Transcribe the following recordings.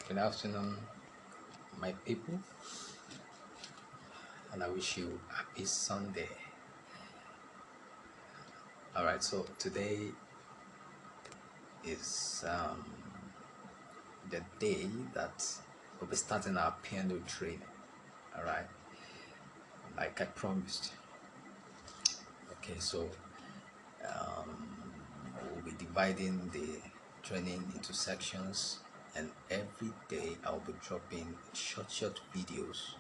Good afternoon, my people, and I wish you happy Sunday. All right, so today is the day that we'll be starting our piano training. All right, like I promised. Okay, so we'll be dividing the training into sections, and every day I'll be dropping short videos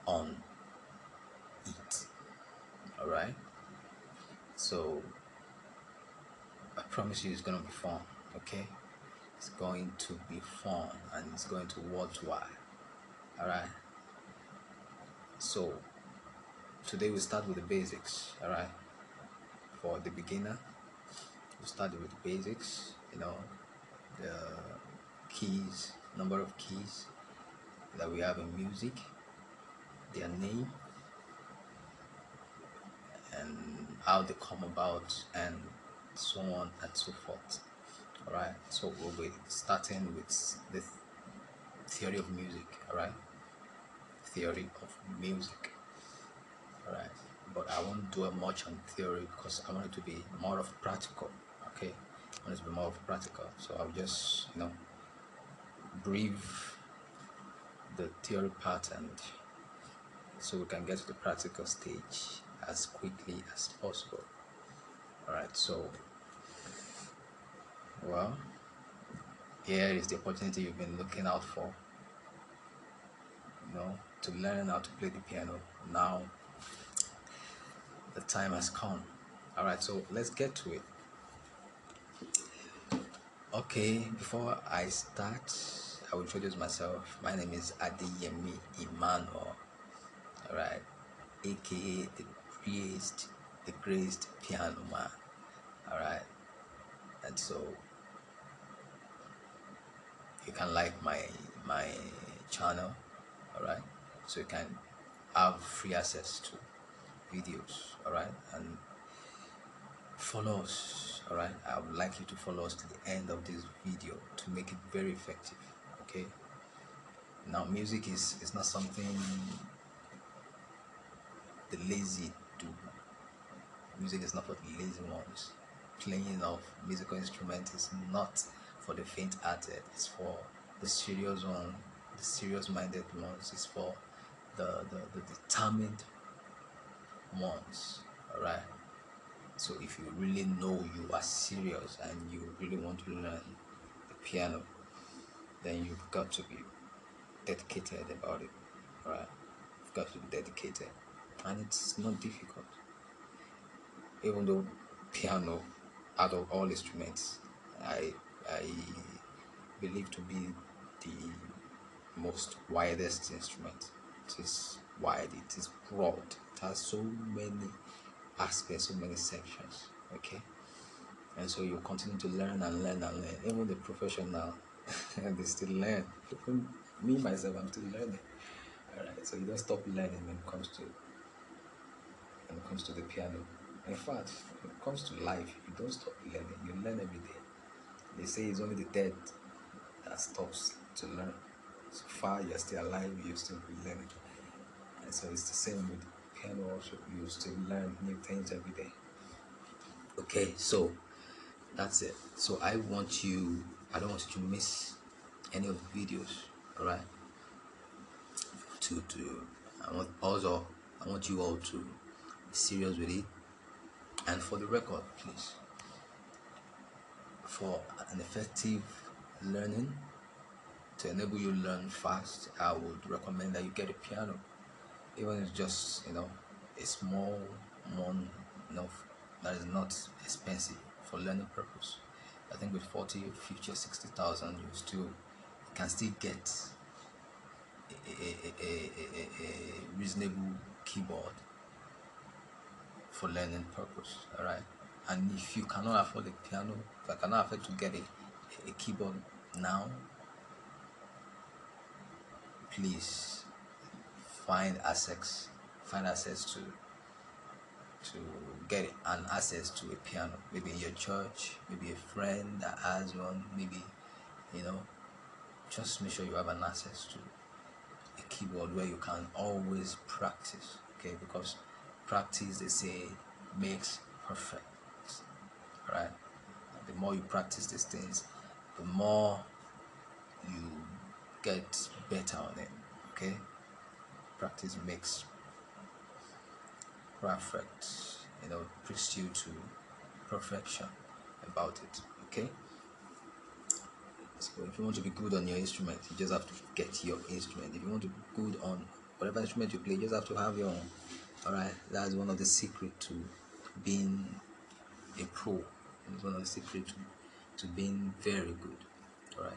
on it. All right, so I promise you it's gonna be fun. Okay. It's going to be fun and it's going to worthwhile. All right. So today we start with the basics. All right. For the beginner, we start with the basics. The keys, number of keys that we have in music, their name, and how they come about, and so on and so forth. All right. So we'll be starting with the theory of music. All right. Theory of music. Right, but I won't do much on theory because I want it to be more of practical. Okay, I want it to be more of practical, so I'll just brief the theory part, and so we can get to the practical stage as quickly as possible. All right, so well, here is the opportunity you've been looking out for, to learn how to play the piano. Now the time has come. All right, so let's get to it. Okay, before I start, I will introduce myself. My name is Adeyemi Emmanuel, alright, aka the graced piano man, alright. And so you can like my channel, alright. So you can have free access to videos, alright, and follow us, alright. I would like you to follow us to the end of this video to make it very effective, okay. Now, music is not something the lazy do. Music is not for the lazy ones. Playing of musical instruments is not for the faint-hearted. It's for the serious one, the serious-minded ones. It's for the determined ones. All right. So if you really know you are serious and you really want to learn the piano, then you've got to be dedicated about it. All right. You've got to be dedicated, and it's not difficult. Even though piano, out of all instruments, I believe to be the most widest instrument. It is wide, it is broad, it has so many aspects, so many sections. Okay, and so you continue to learn and learn and learn. Even the professional, they still learn. Even me myself, I'm still learning. All right, so you don't stop learning when it comes to the piano. In fact, when it comes to life, you don't stop learning. You learn every day. They say it's only the dead that stops to learn. So far you're still alive, you still be learning. And so it's the same with piano also. You still learn new things every day. Okay, so that's it. So I don't want you to miss any of the videos. Alright? I want you all to be serious with it. And for the record, please, for an effective learning, to enable you learn fast, I would recommend that you get a piano. Even if it's just a small one, that is not expensive for learning purpose. I think with 40, 50, 60,000, you can still get a reasonable keyboard for learning purpose. All right. And if you cannot afford a piano, if I cannot afford to get a keyboard now, please find access to get an access to a piano, maybe in your church, maybe a friend that has one, maybe you know, just make sure you have an access to a keyboard where you can always practice, okay? Because practice, they say, makes perfect, right? The more you practice these things, the more you get better on it, okay? Practice makes perfect, you know, brings you to perfection about it, okay? So if you want to be good on your instrument, you just have to get your instrument. If you want to be good on whatever instrument you play, you just have to have your own. All right, that's one of the secret to being a pro. It's one of the secret to being very good. All right,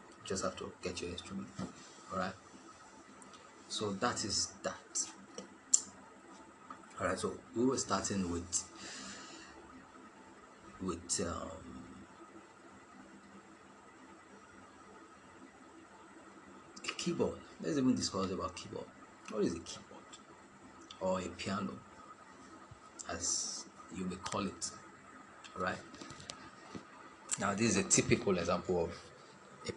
you just have to get your instrument. All right, so that is that. All right, so we were starting with a keyboard. Let's even discuss about keyboard. What is a keyboard or a piano, as you may call it? All right. Now this is a typical example of a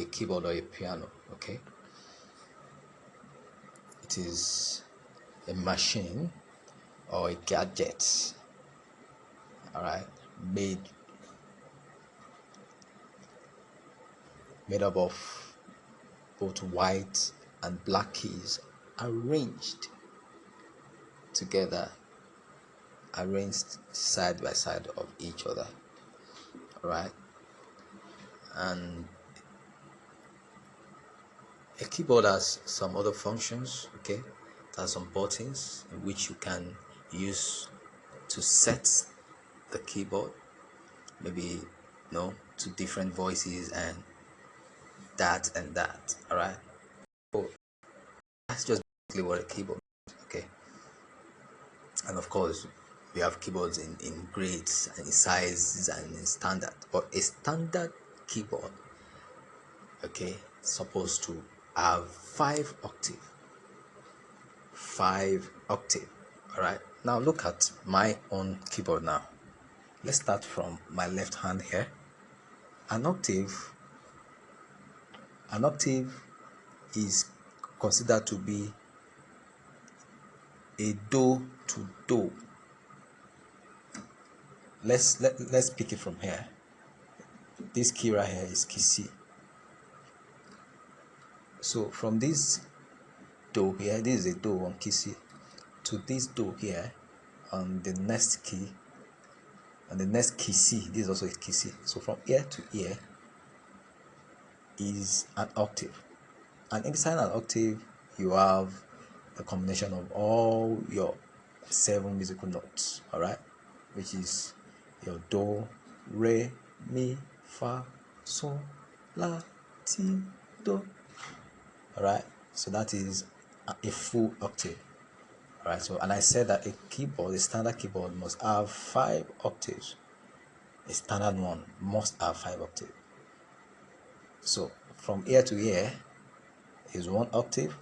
keyboard or a piano. Okay, it is a machine or a gadget. All right, made up of both white and black keys arranged together, arranged side by side of each other. All right, and a keyboard has some other functions. Okay, it has some buttons in which you can use to set the keyboard, maybe, you know, to different voices and that and that. All right, so that's just basically what a keyboard is. Okay, and of course we have keyboards in grades and in sizes and in standard, but a standard keyboard, okay, supposed to have 5 octave. All right, now look at my own keyboard. Now let's start from my left hand here. An octave is considered to be a do to do. Let's pick it from here. This key right here is key C. So from this do here, this is a do on key C, to this do here on the next key, and the next key C, this is also a key C. So from here to here is an octave, and inside an octave you have a combination of all your 7 musical notes. All right, which is your do, re, mi, fa, sol, la, ti, do. All right, so that is a full octave. All right, so, and I said that a standard keyboard must have 5 octaves. A standard one must have 5 octaves. So from here to here is 1 octave.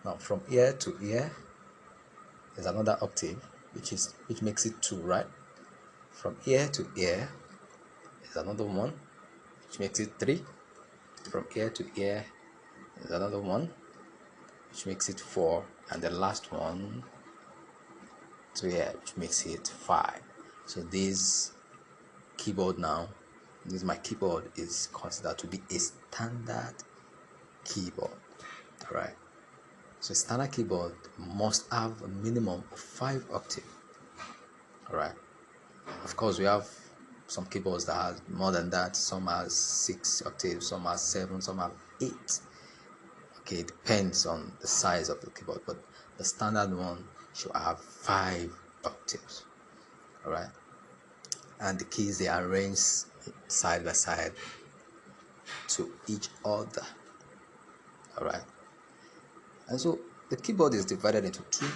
Now from here to here is another octave, which makes it 2, right? From here to here is another one, which makes it 3. From here to here is another one, which makes it 4, and the last one to here, which makes it 5. So this my keyboard is considered to be a standard keyboard. All right, so a standard keyboard must have a minimum of 5 octaves. All right, of course we have some keyboards that have more than that. Some have 6 octaves, some have 7, some have 8. Okay, it depends on the size of the keyboard, but the standard one should have 5 octaves. All right, and the keys, they are arranged side by side to each other. All right, and so the keyboard is divided into two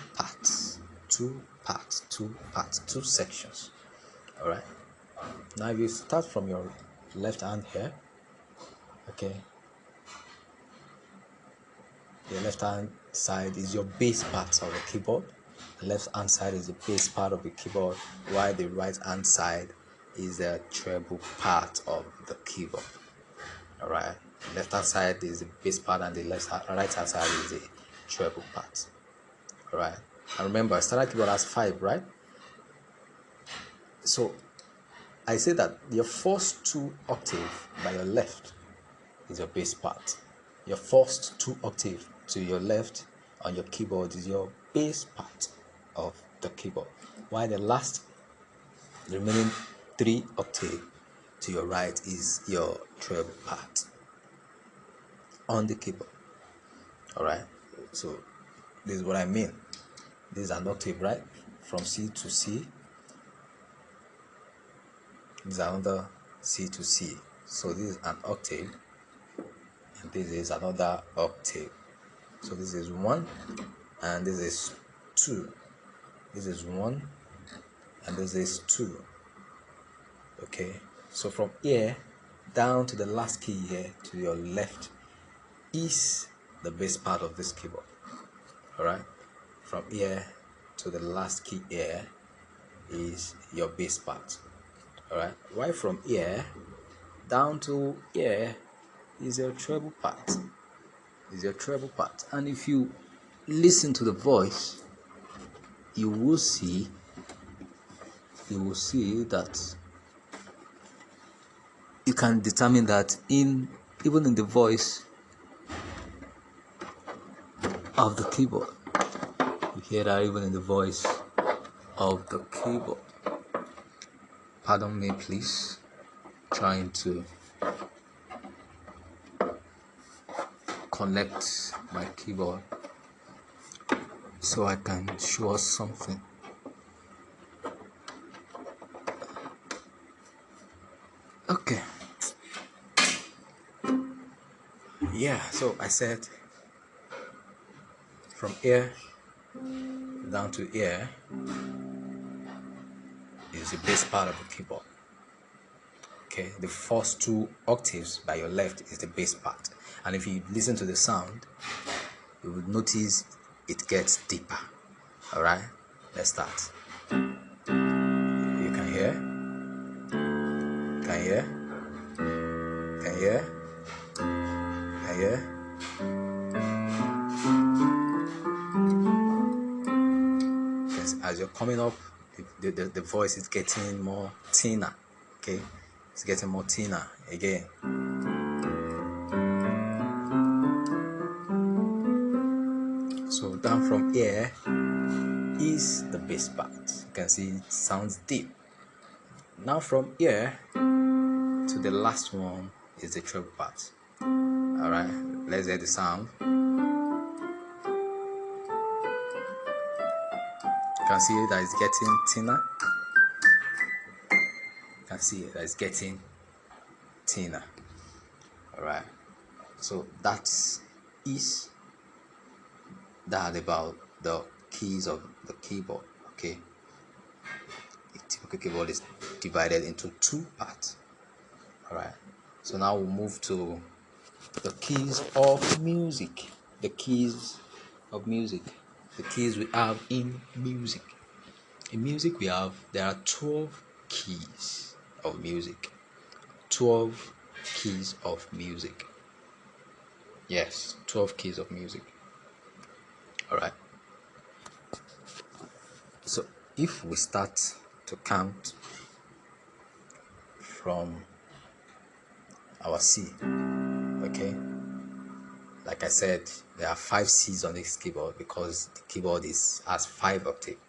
sections. All right, now if you start from your left hand here, okay, the left hand side is your bass part of the keyboard. The left hand side is the bass part of the keyboard, while the right hand side is the treble part of the keyboard. All right, left hand side is the bass part, and the right hand side is the treble part. All right, and remember, standard keyboard has 5, right? So I say that your first 2 octave by your left is your bass part. Your first 2 octave to your left on your keyboard is your bass part of the keyboard, while the remaining 3 octave to your right is your treble part on the keyboard. All right, so this is what I mean. This is an octave, right? From C to C. This is another C to C. So this is an octave, and this is another octave. So this is 1, and this is 2. This is 1, and this is 2. Okay, so from here down to the last key here to your left is the bass part of this keyboard. All right, from here to the last key here is your bass part. All right, right from here down to here is your treble part. And if you listen to the voice, you will see that you can determine that even in the voice of the keyboard. You hear that even in the voice of the keyboard. Pardon me, please. Trying to connect my keyboard so I can show us something. Okay. Yeah, so I said from here down to here is the bass part of the keyboard. Okay, the first 2 octaves by your left is the bass part, and if you listen to the sound, you would notice it gets deeper. All right, let's start. You can hear, because as you're coming up, the voice is getting more thinner. Okay, it's getting more thinner again. So down from here is the bass part. You can see it sounds deep. Now from here to the last one is the treble part. All right, let's hear the sound. You can see that it's getting thinner. You can see that it's getting thinner. All right, so that about the keys of the keyboard. Okay, a typical keyboard is divided into 2 parts. All right, so now we'll move to the keys of music. The keys we have in music. In music, there are 12 keys of music. 12 keys of music. Yes, 12 keys of music. All right. So if we start to count from our C, okay, like I said, there are 5 C's on this keyboard because the keyboard has 5 octaves.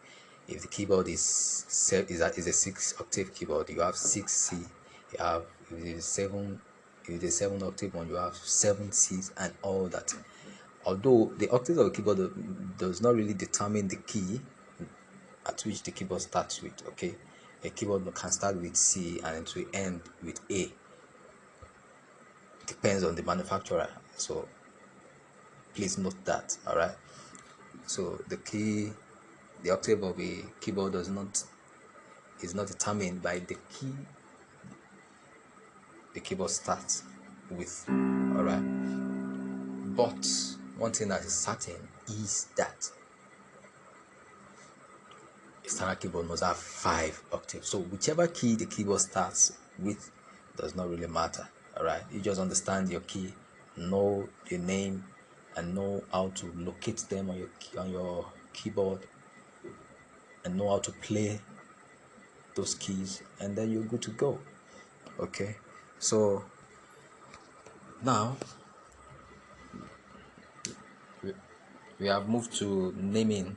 If the keyboard is a 6 octave keyboard, you have 6 C. You have, if it is 7 octave one, you have 7 C's and all that. Although the octave of the keyboard does not really determine the key at which the keyboard starts with. Okay, a keyboard can start with C and it will end with A. It depends on the manufacturer, so please note that. All right, so the octave of a keyboard is not determined by the key the keyboard starts with. All right, but one thing that is certain is that standard keyboard must have 5 octaves. So whichever key the keyboard starts with does not really matter. All right, you just understand your key, know your name, and know how to locate them on your keyboard, and know how to play those keys, and then you're good to go. Okay, so now we have moved to naming.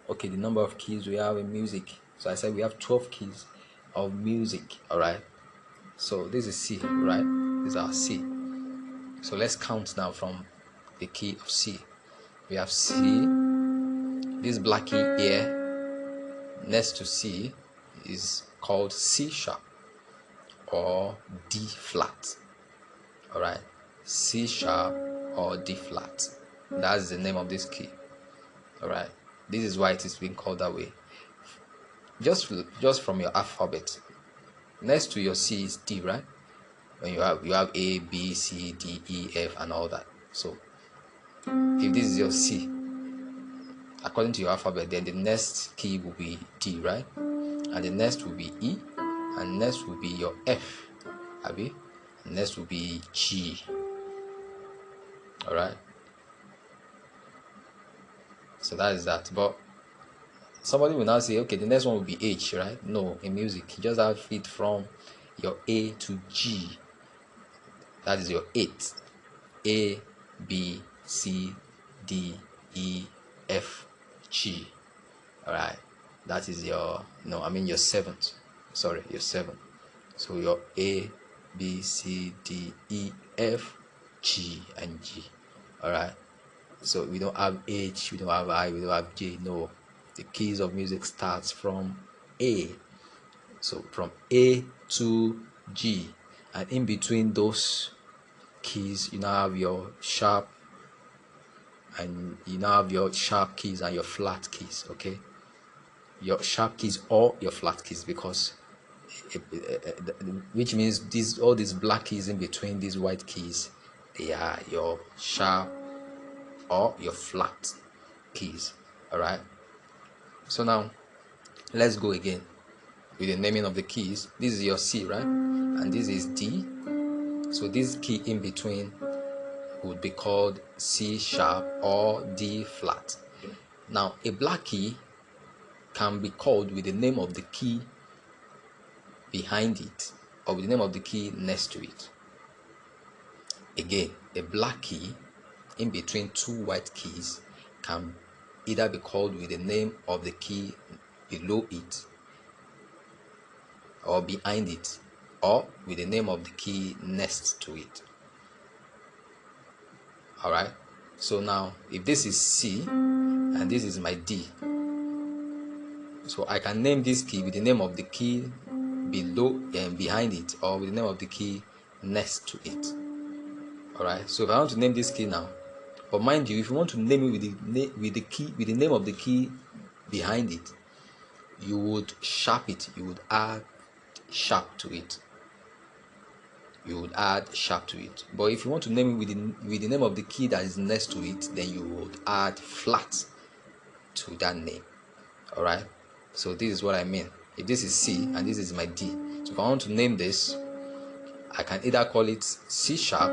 Okay, the number of keys we have in music. So I said we have 12 keys of music. All right, so this is C, right? This is our C. So let's count now from the key of C. We have C. This black key here next to C is called C sharp or D flat. All right, C sharp or D flat. That's the name of this key. All right, this is why it is being called that way. Just from your alphabet, next to your C is D, right? When you have A, B, C, D, E, F, and all that. So if this is your C, according to your alphabet, then the next key will be D, right? And the next will be E, and next will be your F, Abby. And next will be G. All right. So that is that. But somebody will now say, okay, the next one will be H, right? No, in music, you just have it from your A to G. That is your 8. A, B, C, D, E, F, G. All right. That is your, your 7th. Sorry, your 7th. So your A, B, C, D, E, F, G, and G. All right. So we don't have H, we don't have I, we don't have J. No, the keys of music starts from A. So from A to G, and in between those keys, you now have your sharp, and you now have your sharp keys and your flat keys. Okay, your sharp keys or your flat keys, because which means all these black keys in between these white keys, they are your sharp or your flat keys. All right, so now let's go again with the naming of the keys. This is your C, right? And this is D. So this key in between would be called C sharp or D flat. Now a black key can be called with the name of the key behind it or with the name of the key next to it. Again, a black key in between two white keys can either be called with the name of the key below it or behind it, or with the name of the key next to it. All right, so now if this is C and this is my D, so I can name this key with the name of the key below and behind it, or with the name of the key next to it. All right, so if I want to name this key now, but mind you, if you want to name it with the name of the key behind it, you would sharp it, you would add sharp to it. But if you want to name it with the name of the key that is next to it, then you would add flat to that name. All right, so this is what I mean. If this is C and this is my D, so if I want to name this, I can either call it C sharp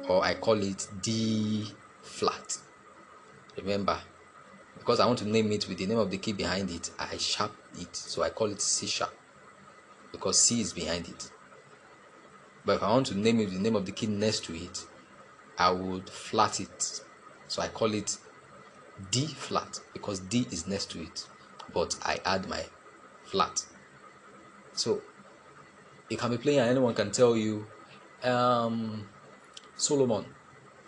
or I call it D flat. Remember, because I want to name it with the name of the key behind it, I sharp it, so I call it C sharp because C is behind it. But if I want to name it with the name of the key next to it, I would flat it, so I call it D flat because D is next to it, but I add my flat. So you can be playing and anyone can tell you, Solomon,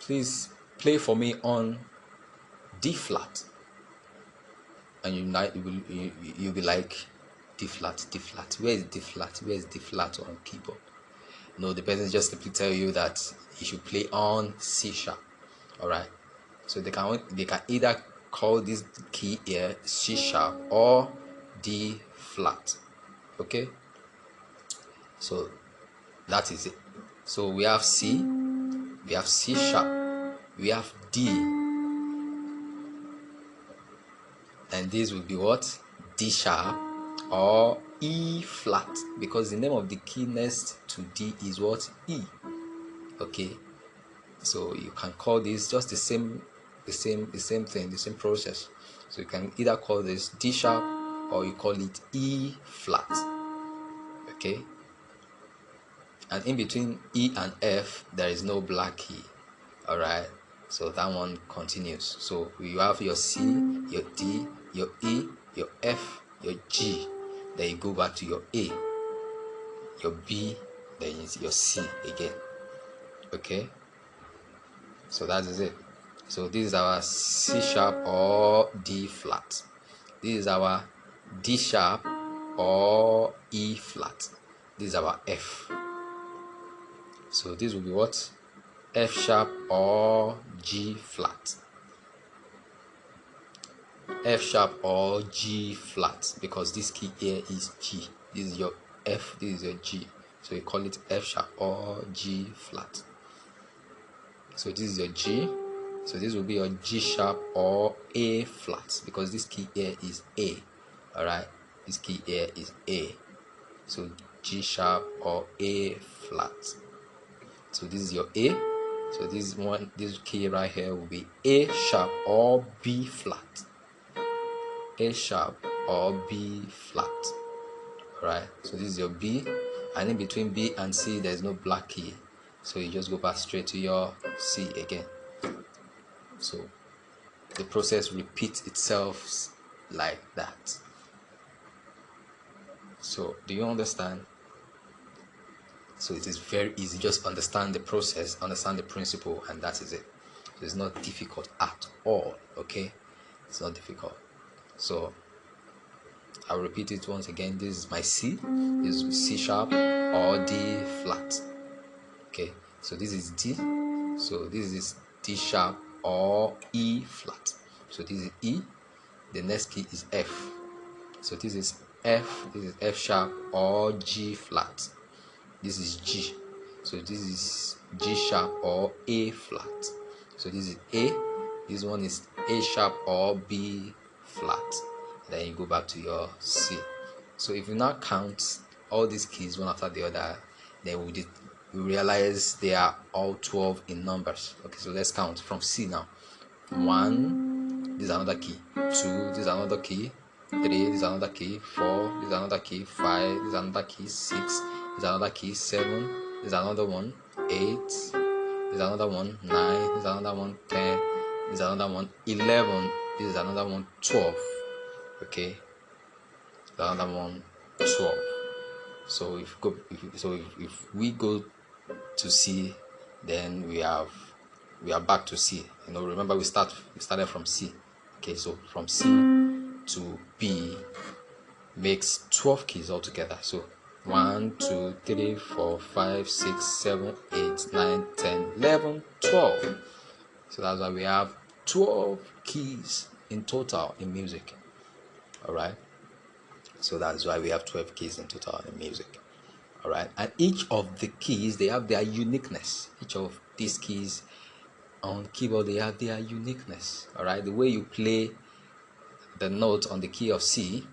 please play for me on D flat, and you'll be like, D flat. Where is D flat on keyboard? No, the person just simply tell you that you should play on C sharp. All right, so they can either call this key here C sharp or D flat. Okay, so that is it. So we have C, we have C sharp, we have D, and this will be what? D sharp or E flat, because the name of the key next to D is what? E. Okay, so you can call this just the same thing, the same process. So you can either call this D sharp or you call it E flat. Okay, and in between E and F there is no black key. All right, so that one continues. So you have your C, your D, your E, your F, your G, then you go back to your A, your B, then your C again. Okay, so that is it. So this is our C sharp or D flat. This is our D sharp or E flat. This is our F. So this will be what? F sharp or G flat. F sharp or G flat, because this key here is G. This is your F, this is your G. So you call it F sharp or G flat. So this is your G. So this will be your G sharp or A flat, because this key here is A. Alright, this key here is A. So G sharp or A flat. So this is your A. So this key right here will be A sharp or B flat. A sharp or B flat. Alright, so this is your B, and in between B and C there is no black key, so you just go back straight to your C again. So the process repeats itself like that. So do you understand? So it is very easy. Just understand the process, understand the principle, and that is it. So it's not difficult at all. Okay, it's not difficult. So I'll repeat it once again. This is my C. This is C sharp or D flat. Okay, so this is D. So this is D sharp or E flat. So this is E. The next key is F. So this is F. This is F sharp or G flat. This is G. So this is G sharp or A flat. So this is A. This one is A sharp or B flat. Then you go back to your C. So if you now count all these keys one after the other, then we realize they are all 12 in numbers. Okay, so let's count from C now. 1, this is another key. 2, this is another key. 3, this is another key. 4, this is another key. 5, this is another key. 6, this is another key. 7, this is another one. 8, this is another one. 9, this is another one. 10, this is another one. 11, this is another one. 12. Okay, another one. 12. So if we go to C, then we are back to C. You know, remember we started from C. Okay, so from C to B makes 12 keys altogether. So 1, 2, 3, 4, 5, 6, 7, 8, 9, 10, 11, 12. So that's why we have 12 keys in total in music. Alright, so that's why we have 12 keys in total in music. Alright, and each of the keys, they have their uniqueness. Each of these keys on keyboard, they have their uniqueness. Alright, the way you play the note on the key of C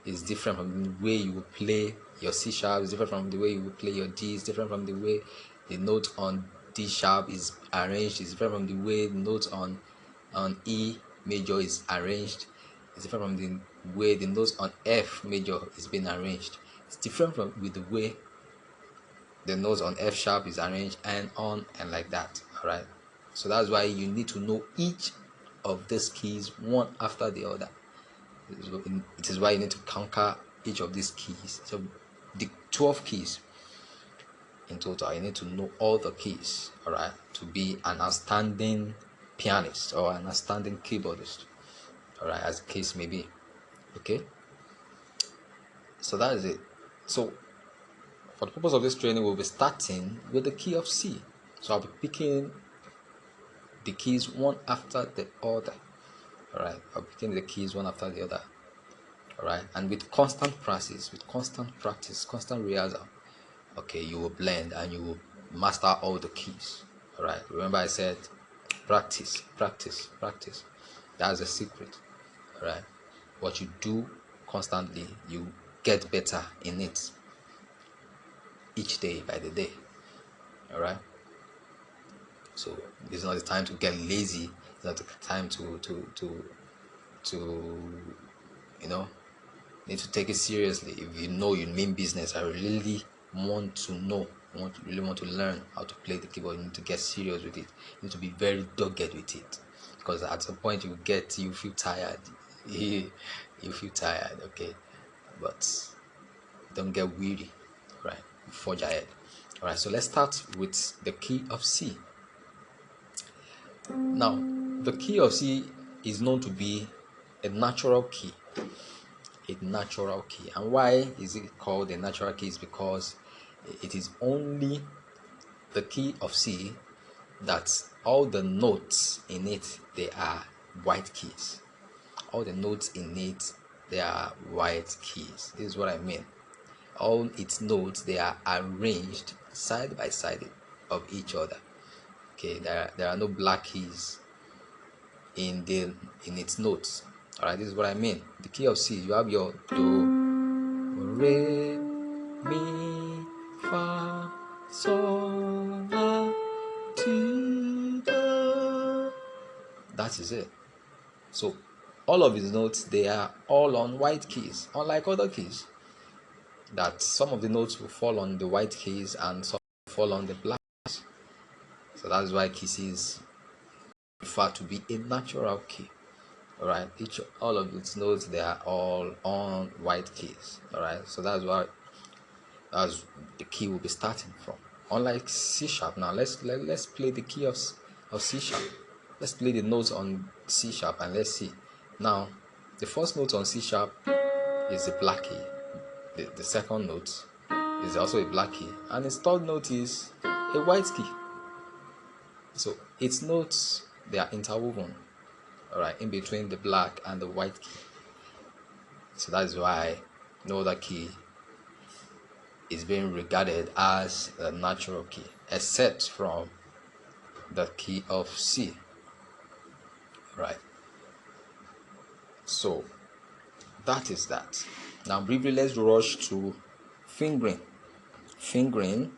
is different from the way you would play your C sharp, is different from the way you would play your D, is different from the way the note on D sharp is arranged, is different from the way the note on E major is arranged, it's different from the way the note on F major is being arranged. It's different from with the way the note on F sharp is arranged, and like that. Alright, so that's why you need to know each of these keys one after the other. It is why you need to conquer each of these keys. So the 12 keys in total, you need to know all the keys, alright, to be an outstanding pianist or an outstanding keyboardist, alright, as the case may be. Okay, so that is it. So for the purpose of this training, we'll be starting with the key of C. So I'll be picking the keys one after the other. Alright, I'll be picking the keys one after the other. Alright, and with constant practice, constant rehearsal, okay, you will blend and you will master all the keys. Alright, remember I said practice. That's the secret. Alright, what you do constantly, you get better in it each day by the day. All right. So it's not the time to get lazy. It's not the time to you know, need to take it seriously. If you know you mean business, I really want to know, really want to learn how to play the keyboard. You need to get serious with it. You need to be very dogged with it, because at some point you feel tired. you feel tired, okay, but don't get weary, right? Forge ahead. All right, so let's start with the key of C. Now, the key of C is known to be a natural key. A natural key. And why is it called a natural key? Is because it is only the key of C that all the notes in it, they are white keys. All the notes in it, they are white keys. This is what I mean. All its notes, they are arranged side by side of each other. Okay, there are no black keys in its notes. All right, this is what I mean. The key of C, you have your do, re, mi, fa, sol, la, ti, do. That is it. So all of his notes, they are all on white keys, unlike other keys that some of the notes will fall on the white keys and some fall on the black. So that's why key C is referred to be a natural key. All right, all of its notes, they are all on white keys. All right, so that's the key will be starting from. Unlike C sharp, now let's play the key of C sharp. Let's play the notes on C sharp and let's see. Now, the first note on C sharp is a black key. The second note is also a black key, and its third note is a white key. So its notes, they are interwoven, all right, in between the black and the white key. So that is why no other key is being regarded as a natural key, except from the key of C, right? So that is that. Now briefly, let's rush to fingering. Fingering,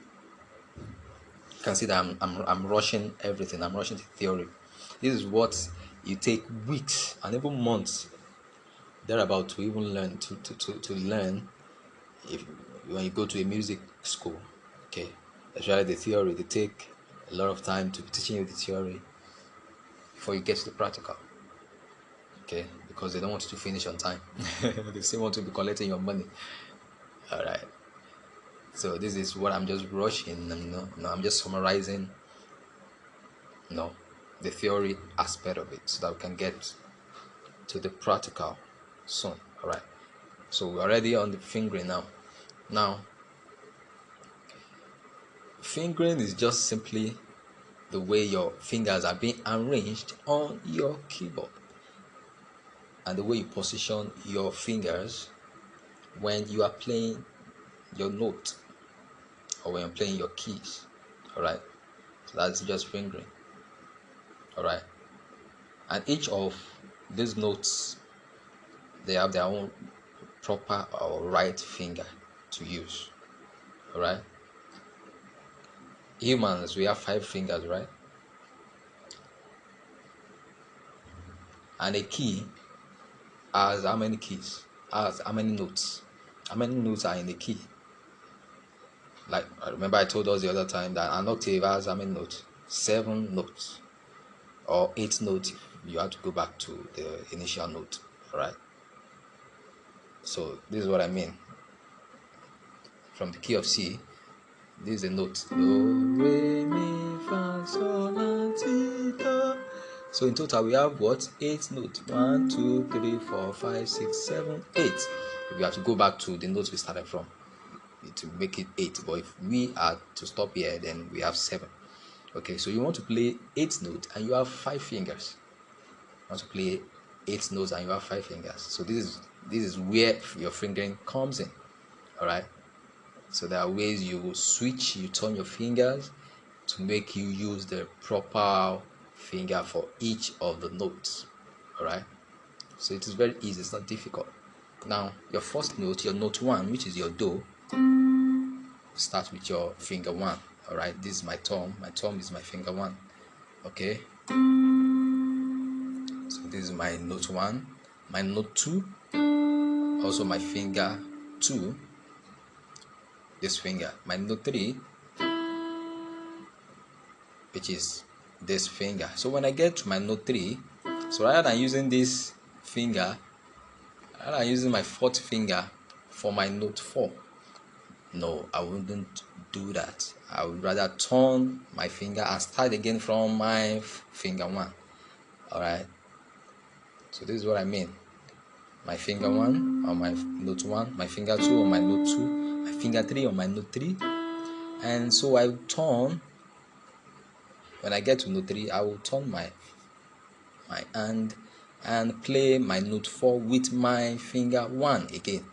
you can see that I'm rushing everything. I'm rushing the theory. This is what you take weeks and even months thereabout to even learn to learn if when you go to a music school. Okay, especially the theory, they take a lot of time to be teaching you the theory before you get to the practical. Okay, because they don't want you to finish on time. They still want to be collecting your money. All right, so this is what I'm just rushing, and I'm just summarizing the theory aspect of it so that we can get to the practical soon. All right, so we're already on the fingering now. Fingering is just simply the way your fingers are being arranged on your keyboard and the way you position your fingers when you are playing your note or when you're playing your keys. All right, so that's just fingering. All right, and each of these notes, they have their own proper or right finger to use. All right, humans, we have 5 fingers, right? And a key has how many keys? Has how many notes? How many notes are in the key? Like, I remember I told us the other time that an octave has how many notes? 7 notes, or 8 notes if you have to go back to the initial note. All right, so this is what I mean. From the key of C, this is a note. Do, re, mi, fa, sol, la, ti, do. So in total we have what? 8 notes. 1, 2, 3, 4, 5, 6, 7, 8. If you have to go back to the notes we started from, to make it 8. But if we are to stop here, then we have 7. Okay, so you want to play 8 notes and you have 5 fingers. You want to play 8 notes and you have 5 fingers. So this is where your fingering comes in. All right. So there are ways you turn your fingers to make you use the proper finger for each of the notes. All right. So it is very easy. It's not difficult. Now your first note, your note 1, which is your do, start with your finger 1. All right, this is my thumb. My thumb is my finger 1. Okay, so this is my note 1. My note 2, also my finger 2, this finger. My note 3, which is this finger. So when I get to my note 3, so rather than using this finger, rather than using my fourth finger for my note 4, no, I wouldn't do that. I would rather turn my finger and start again from my finger 1. All right, so this is what I mean. My finger 1 on my note 1, my finger 2 on my note 2, my finger 3 on my note 3, and so I turn. When I get to note 3, I will turn my hand and play my note 4 with my finger 1 again.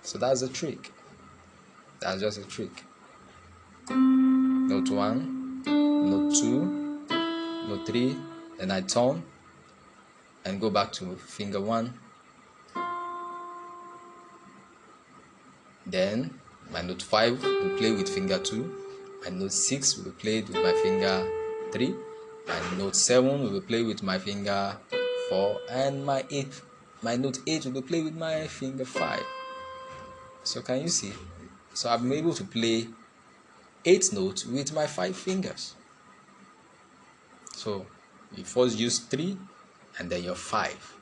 So that's a trick. That's just a trick. Note 1, note 2, note 3, then I turn and go back to finger 1. Then my note 5 will play with finger 2. My note 6 will be played with my finger 3. My note 7 will be played with my finger 4. And my note 8 will be played with my finger 5. So can you see? So I'm able to play 8 notes with my 5 fingers. So you first use 3 and then your 5.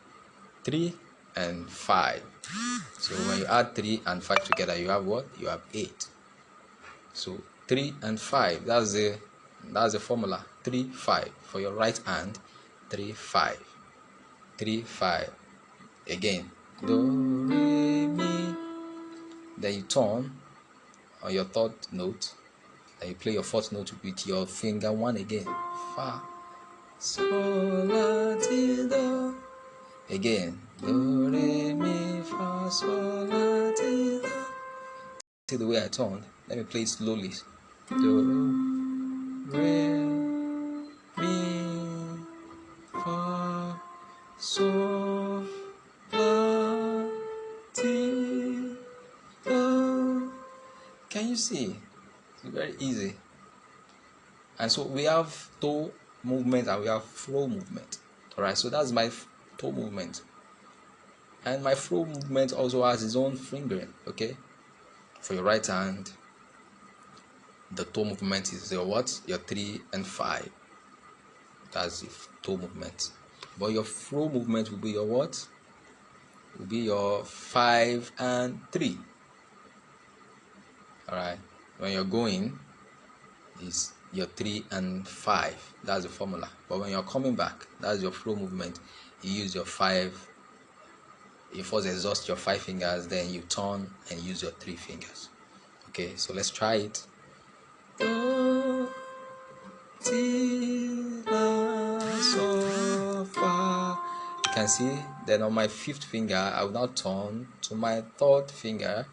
3 and 5. So when you add 3 and 5 together, you have what? You have 8. So 3 and 5. That's the formula. 3, 5 for your right hand. 3, 5. 3, 5. Again. Do, re, mi. Then you turn on your third note. Then you play your fourth note with your finger 1 again. Fa, sol, la, ti, do. Again. Do, re, mi, fa, sol, la, ti, do. See the way I turned. Let me play it slowly. Do, re, mi, fa, sol, la, ti, do. Can you see? It's very easy. And so we have toe movement and we have flow movement. Alright, so that's my toe movement. And my flow movement also has its own fingering. Okay? For your right hand, the toe movement is your what? Your 3 and 5. That's the toe movement. But your flow movement will be your what? Will be your 5 and 3. Alright. When you're going, is your 3 and 5. That's the formula. But when you're coming back, that's your flow movement. You use your 5. You first exhaust your 5 fingers, then you turn and use your 3 fingers. Okay, so let's try it. Do, ti, la, sol, fa. You can see, then on my 5th finger, I will now turn to my 3rd finger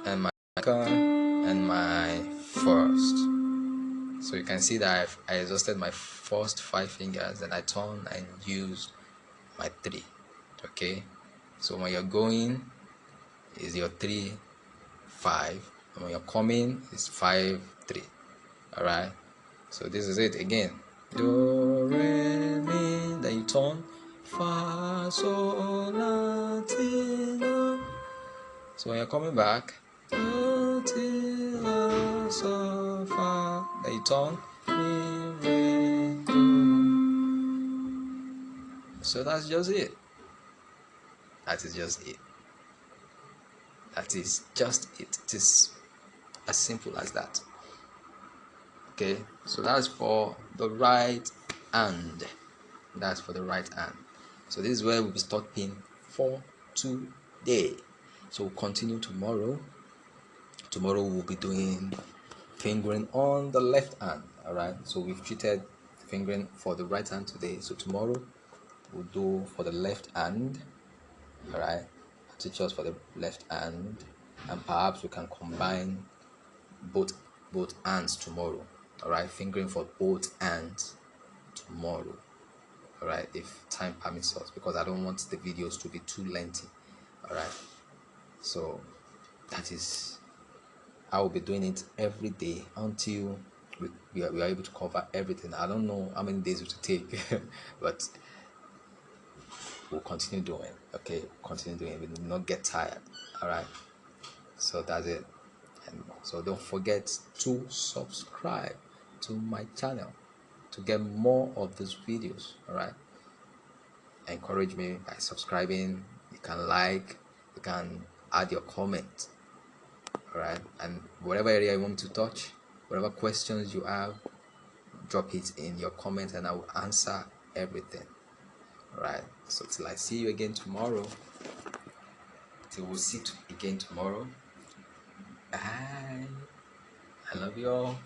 and my 2nd and my 1st. So you can see that I exhausted my first 5 fingers, then I turn and use my 3. Okay, so when you're going is your 3, 5, and when you're coming is 5, 3. Alright, so this is it again. Do, re, mi, then you turn. Fa, sol, la, ti, do. So when you're coming back, do, ti, la, sol, fa, then you turn. Mi, re, do. So that's just it. That is just it. That is just it. It is as simple as that. Okay, so that's for the right hand. That's for the right hand. So this is where we'll be stopping for today. So we'll continue tomorrow. Tomorrow we'll be doing fingering on the left hand. Alright, so we've treated fingering for the right hand today. So tomorrow we'll do for the left hand. Alright, teach us for the left hand, and perhaps we can combine both hands tomorrow. Alright, fingering for both hands tomorrow. all right, if time permits us, because I don't want the videos to be too lengthy. All right, so that is, I will be doing it every day until we are able to cover everything. I don't know how many days it will take, but we'll continue doing. Okay, continue doing. We will not get tired. All right, so that's it. And so don't forget to subscribe to my channel to get more of these videos. All right, encourage me by subscribing. You can like, you can add your comment. All right, and whatever area you want me to touch, whatever questions you have, drop it in your comments and I will answer everything. All right, so till I see you again tomorrow, till we'll see again tomorrow, bye. I love you all.